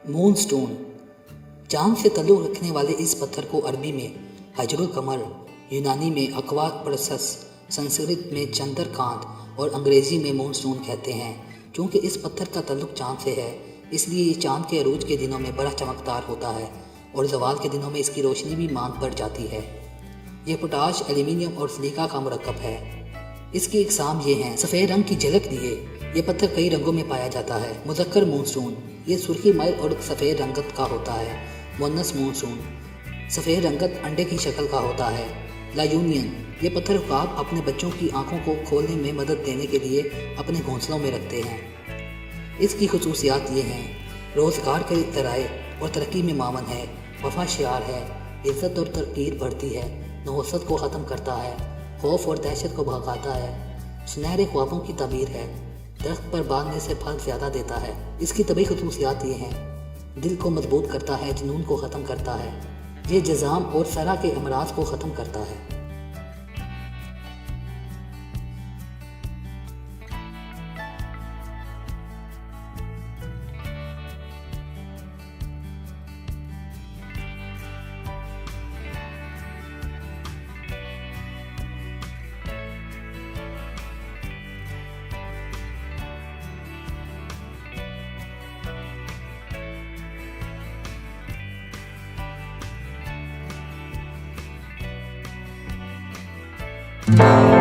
Moonstone. चांद से ताल्लुक़ रखने वाले इस पत्थर को अरबी में हजरुल कमर, यूनानी में अक्वा परसस, संस्कृत में चंद्रकांत और अंग्रेज़ी में मूनस्टोन कहते हैं। क्योंकि इस पत्थर का ताल्लुक़ चांद से है, इसलिए ये चांद के अरूज के दिनों में बड़ा चमकदार होता है और ज़वाल के दिनों में इसकी रोशनी भी मांग बढ़ जाती है। ये पोटाश, एल्यूमिनियम और सिलिका का मुरक्कब है। इसकी इकसाम ये हैं। सफ़ेद रंग की झलक दिए, ये पत्थर कई रंगों में पाया जाता है। मुज़क्कर मूनस्टोन, ये सुर्खी माइल और सफ़ेद रंगत का होता है। मुअन्नस मूनस्टोन, सफ़ेद रंगत अंडे की शक्ल का होता है। लायूनियन, ये पत्थर उकाब अपने बच्चों की आंखों को खोलने में मदद देने के लिए अपने घोंसलों में रखते हैं। इसकी खुसूसियात ये हैं। रोज़गार के ज़राए और तरक्की में मावन है, वफा शियार है, इज़्ज़त और तरकीर बढ़ती है, नहुसत को ख़त्म करता है, खौफ और दहशत को भगाता है, सुनहरे ख्वाबों की ताबीर है, दरख्त पर बांधने से फल ज़्यादा देता है। इसकी तभी खुसूसियात ये हैं। दिल को मजबूत करता है, जुनून को ख़त्म करता है, ये जज़ाम और सरा के अमराज को ख़त्म करता है। Thank